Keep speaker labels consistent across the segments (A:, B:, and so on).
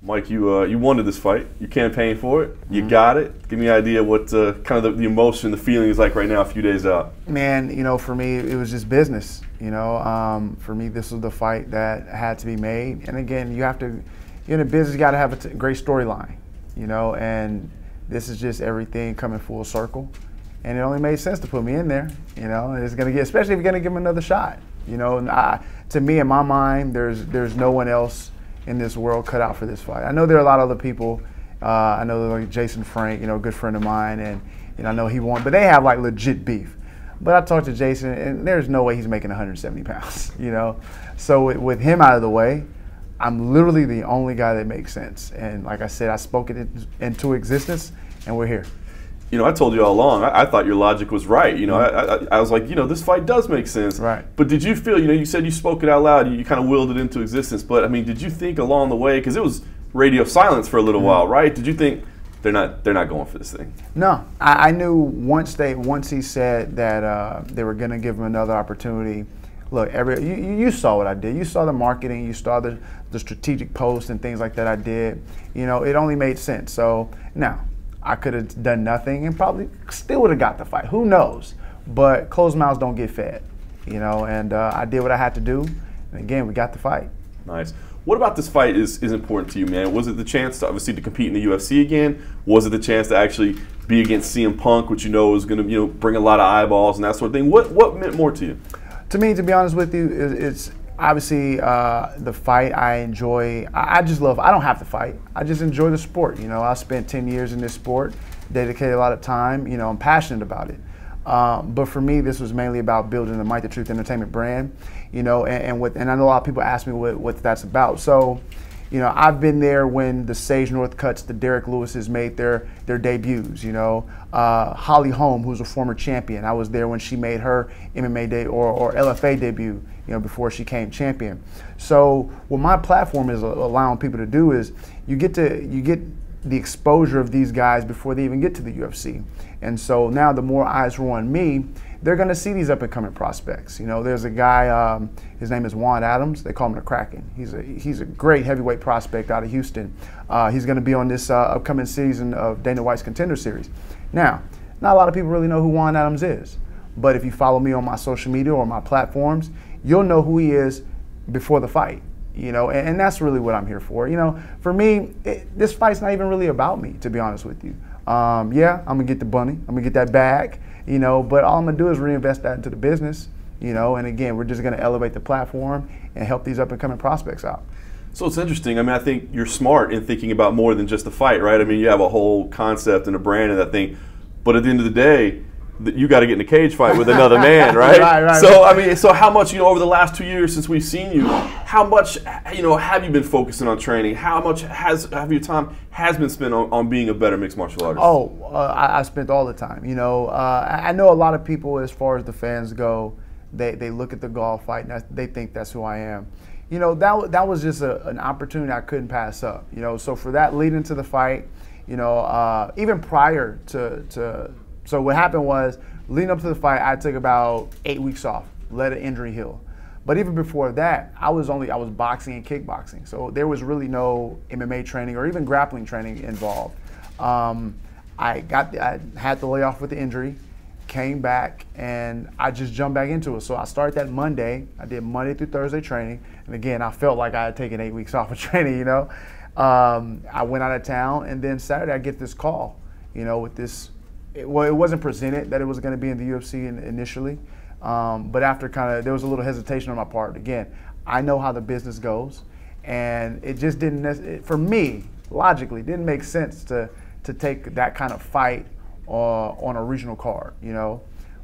A: Mike, you wanted this fight. You campaigned for it. You got it. Give me an idea what kind of the emotion, the feeling is like right now, a few days out.
B: Man, for me, it was just business. For me, this was the fight that had to be made. And again, in a business, you got to have a great storyline. And this is just everything coming full circle. And it only made sense to put me in there. And it's gonna especially if you're gonna give him another shot. And to me, in my mind, there's no one else in this world cut out for this fight. I know there are a lot of other people. I know like Jason Frank, a good friend of mine, and I know he won, but they have like legit beef. But I talked to Jason, and there's no way he's making 170 pounds. So with him out of the way, I'm literally the only guy that makes sense. And like I said, I spoke it into existence, and we're here.
A: I told you all along, I thought your logic was right. I was like, this fight does make sense.
B: Right.
A: But did you feel, you said you spoke it out loud, you kind of willed it into existence. But, I mean, did you think along the way, because it was radio silence for a little while, right? Did you think they're not going for this thing?
B: No. I knew once he said that they were going to give him another opportunity. Look, you saw what I did. You saw the marketing. You saw the strategic posts and things like that I did. It only made sense. So, now, I could have done nothing and probably still would have got the fight. Who knows? But closed mouths don't get fed, and I did what I had to do. And again, we got the fight.
A: Nice. What about this fight is important to you, man? Was it the chance to obviously to compete in the UFC again? Was it the chance to actually be against CM Punk, which is going to bring a lot of eyeballs and that sort of thing? What meant more to you?
B: To me, to be honest with you, it's obviously the fight I enjoy. I don't have to fight. I just enjoy the sport. I spent 10 years in this sport, dedicated a lot of time. I'm passionate about it. But for me, this was mainly about building the Mike the Truth Entertainment brand. And I know a lot of people ask me what that's about. So, I've been there when the Sage North Cuts, the Derek Lewises made their debuts. Holly Holm, who's a former champion, I was there when she made her MMA or LFA debut. Before she came champion. So what my platform is allowing people to do is you get the exposure of these guys before they even get to the UFC. And so now the more eyes are on me, they're going to see these up-and-coming prospects. There's a guy, his name is Juan Adams. They call him the Kraken. He's a great heavyweight prospect out of Houston. He's going to be on this upcoming season of Dana White's Contender Series. Now, not a lot of people really know who Juan Adams is. But if you follow me on my social media or my platforms, you'll know who he is before the fight, and that's really what I'm here for. For me, this fight's not even really about me, to be honest with you. Yeah, I'm gonna get the bunny, I'm gonna get that bag, but all I'm gonna do is reinvest that into the business, and again, we're just gonna elevate the platform and help these up and coming prospects out.
A: So it's interesting. I mean, I think you're smart in thinking about more than just the fight, right? I mean, you have a whole concept and a brand and that thing, but at the end of the day, you got to get in a cage fight with another man, right?
B: Right.
A: So I mean, how much over the last 2 years since we've seen you, how much have you been focusing on training? How much have your time has been spent on being a better mixed martial artist?
B: I spent all the time. I know a lot of people, as far as the fans go, they look at the golf fight and they think that's who I am. That was just an opportunity I couldn't pass up. So for that leading to the fight, even prior to. So what happened was, leading up to the fight, I took about 8 weeks off, let an injury heal. But even before that, I was boxing and kickboxing. So there was really no MMA training or even grappling training involved. I had to lay off with the injury, came back, and I just jumped back into it. So I started that Monday. I did Monday through Thursday training. And again, I felt like I had taken 8 weeks off of training, I went out of town, and then Saturday I get this call, with this. It wasn't presented that it was going to be in the UFC initially, but after there was a little hesitation on my part. Again, I know how the business goes, and it just didn't, for me, logically, didn't make sense to take that kind of fight on a regional card,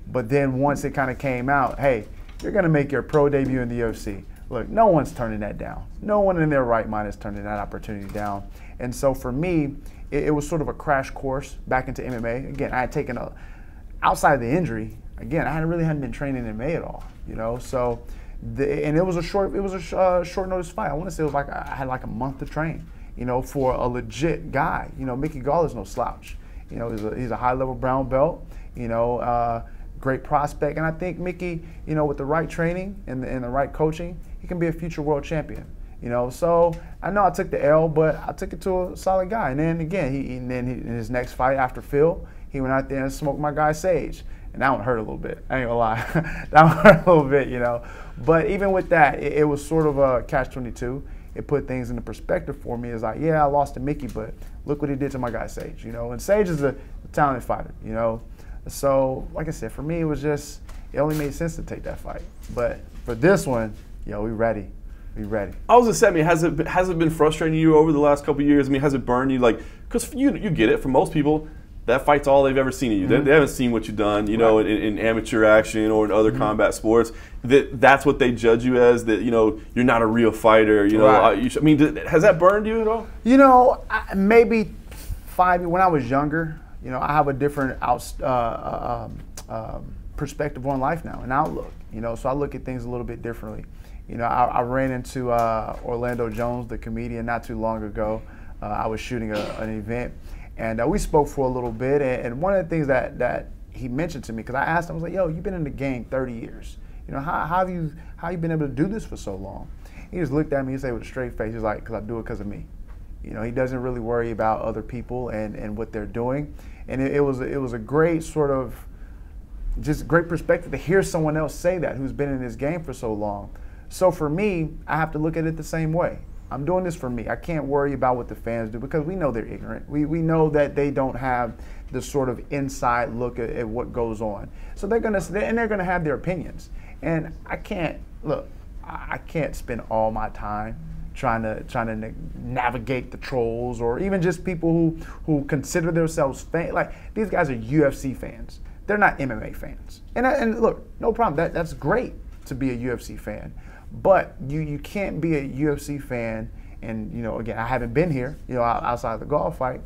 B: But then once it kind of came out, hey, you're going to make your pro debut in the UFC. Look, no one's turning that down. No one in their right mind is turning that opportunity down. And so for me, it was sort of a crash course back into MMA. Again, I had taken outside of the injury. Again, I hadn't been training in MMA at all, So, and it was a short notice fight. I want to say it was I had a month to train, for a legit guy. Mickey Gall is no slouch. He's a high level brown belt. Great prospect, and I think Mickey, with the right training and the right coaching, he can be a future world champion. You know, so I know I took the L, but I took it to a solid guy. And then again, in his next fight after Phil, he went out there and smoked my guy Sage. And that one hurt a little bit. I ain't gonna lie. That one hurt a little bit, you know. But even with that, it was sort of a catch-22. It put things into perspective for me. It's like, yeah, I lost to Mickey, but look what he did to my guy Sage, you know. And Sage is a talented fighter, you know. So, like I said, for me, it only made sense to take that fight. But for this one, yo, we ready. We ready.
A: I was gonna say, I mean, has it been frustrating you over the last couple of years? I mean, has it burned you? Like, because you get it. For most people, that fight's all they've ever seen of you. Mm-hmm. They haven't seen what you've done, you know, in amateur action or in other combat sports. That's what they judge you as. That, you know, you're not a real fighter. You know, I mean, has that burned you at all?
B: You know, maybe 5 years when I was younger. You know, I have a different perspective on life now, an outlook. You know, so I look at things a little bit differently. You know, I ran into Orlando Jones, the comedian, not too long ago. I was shooting an event, and we spoke for a little bit. And one of the things that he mentioned to me, because I asked him, I was like, "Yo, you've been in the game 30 years. You know, how have you been able to do this for so long?" He just looked at me and said with a straight face, he's like, "Because I do it because of me." You know, he doesn't really worry about other people and what they're doing. And it was a great sort of just great perspective to hear someone else say that who's been in this game for so long. So for me, I have to look at it the same way. I'm doing this for me. I can't worry about what the fans do because we know they're ignorant. We know that they don't have the sort of inside look at what goes on. So they're gonna have their opinions. And I can't spend all my time trying to navigate the trolls or even just people who consider themselves fans. Like, these guys are UFC fans. They're not MMA fans. And look, no problem. That's great to be a UFC fan. But you can't be a UFC fan and, you know, again, I haven't been here, you know, outside of the golf fight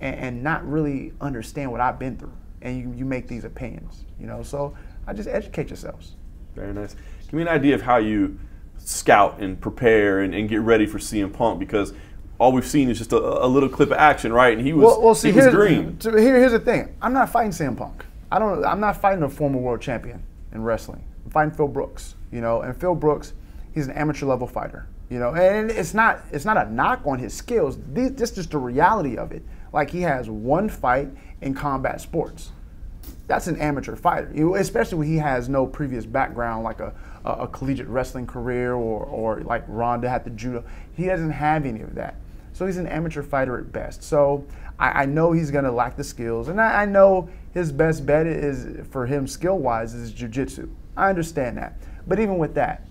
B: and not really understand what I've been through. And you make these opinions, you know. So I just educate yourselves.
A: Very nice. Give me an idea of how you scout and prepare and get ready for CM Punk, because all we've seen is just a little clip of action, right? And he was green.
B: Here's the thing. I'm not fighting CM Punk. I'm not fighting a former world champion in wrestling. I'm fighting Phil Brooks, you know. And Phil Brooks, he's an amateur level fighter, you know. And it's not a knock on his skills. This is just the reality of it. Like, he has one fight in combat sports. That's an amateur fighter, especially when he has no previous background, like a collegiate wrestling career or like Ronda had the judo. He doesn't have any of that. So he's an amateur fighter at best. So I know he's going to lack the skills. And I know his best bet is for him skill-wise is jiu-jitsu. I understand that. But even with that,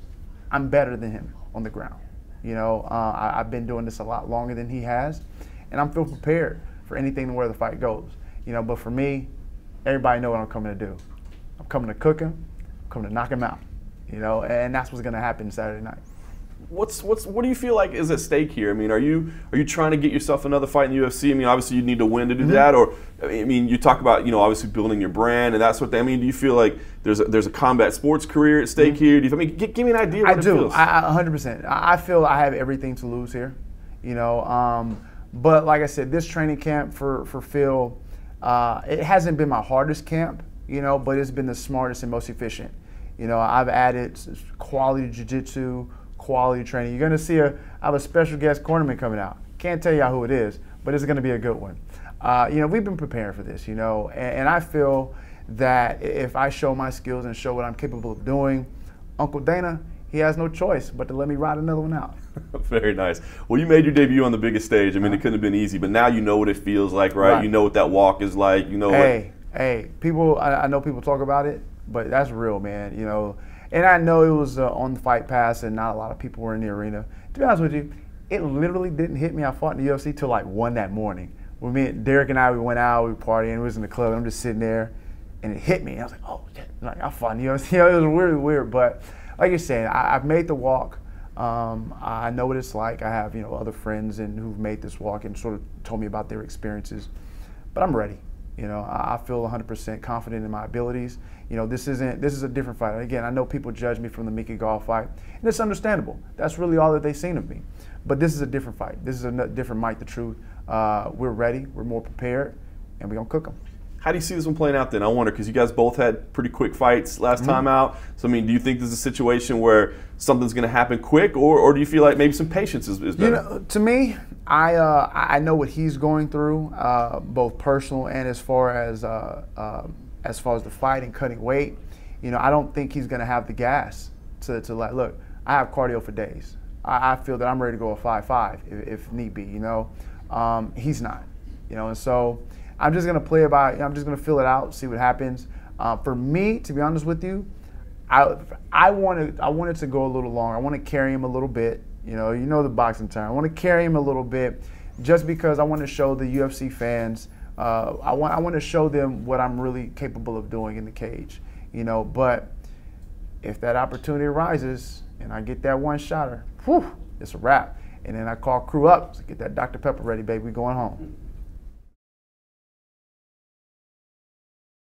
B: I'm better than him on the ground. You know, I've been doing this a lot longer than he has. And I'm feel prepared for anything where the fight goes. You know, but for me, everybody know what I'm coming to do. I'm coming to cook him. I'm coming to knock him out. You know, and that's what's going to happen Saturday night.
A: What do you feel like is at stake here? I mean, are you trying to get yourself another fight in the UFC? I mean, obviously you need to win to do that, or I mean, you talk about, you know, obviously building your brand and that sort of thing. I mean, do you feel like there's a combat sports career at stake here? Do you, I mean, give me an idea. What
B: I do. 100%. I feel I have everything to lose here. You know, but like I said, this training camp for Phil, it hasn't been my hardest camp, you know, but it's been the smartest and most efficient. You know, I've added quality jiu-jitsu, quality training. You're going to see I have a special guest cornerman coming out. Can't tell y'all who it is, but it's going to be a good one. You know, we've been preparing for this, you know, and I feel that if I show my skills and show what I'm capable of doing, Uncle Dana, he has no choice but to let me ride another one out.
A: Very nice. Well, you made your debut on the biggest stage. I mean, it couldn't have been easy, but now you know what it feels like, right? You know what that walk is like. You know.
B: Hey, people. I know people talk about it, but that's real, man. You know, and I know it was on the Fight Pass, and not a lot of people were in the arena. To be honest with you, it literally didn't hit me. I fought in the UFC till like 1 that morning. When Derek and I, we went out, we were partying, we was in the club, and I'm just sitting there, and it hit me. I was like, oh, shit. Like, I fought in the UFC. It was really weird, but like you're saying, I've made the walk. I know what it's like. I have, you know, other friends who've made this walk and sort of told me about their experiences, but I'm ready. You know, I feel 100% confident in my abilities. You know, this is a different fight. Again, I know people judge me from the Mickey Gall fight, and it's understandable. That's really all that they've seen of me. But this is a different fight. This is a different Mike the Truth. We're ready. We're more prepared, and we're gonna cook them.
A: How do you see this one playing out then? I wonder, because you guys both had pretty quick fights last time out. So, I mean, do you think this is a situation where something's going to happen quick, or do you feel like maybe some patience is better?
B: You know, to me, I know what he's going through, both personal and as far as the fight and cutting weight. You know, I don't think he's going to have the gas to like, look, I have cardio for days. I feel that I'm ready to go a 5-5 if need be, you know. He's not, you know, and so I'm just going to play it by, I'm just going to feel it out, see what happens. For me, to be honest with you, I wanted to go a little longer. I want to carry him a little bit, you know the boxing term. I want to carry him a little bit just because I want to show the UFC fans, I want to show them what I'm really capable of doing in the cage, you know. But if that opportunity arises and I get that one-shotter, whew, it's a wrap. And then I call crew up, so get that Dr. Pepper ready, baby, we going home.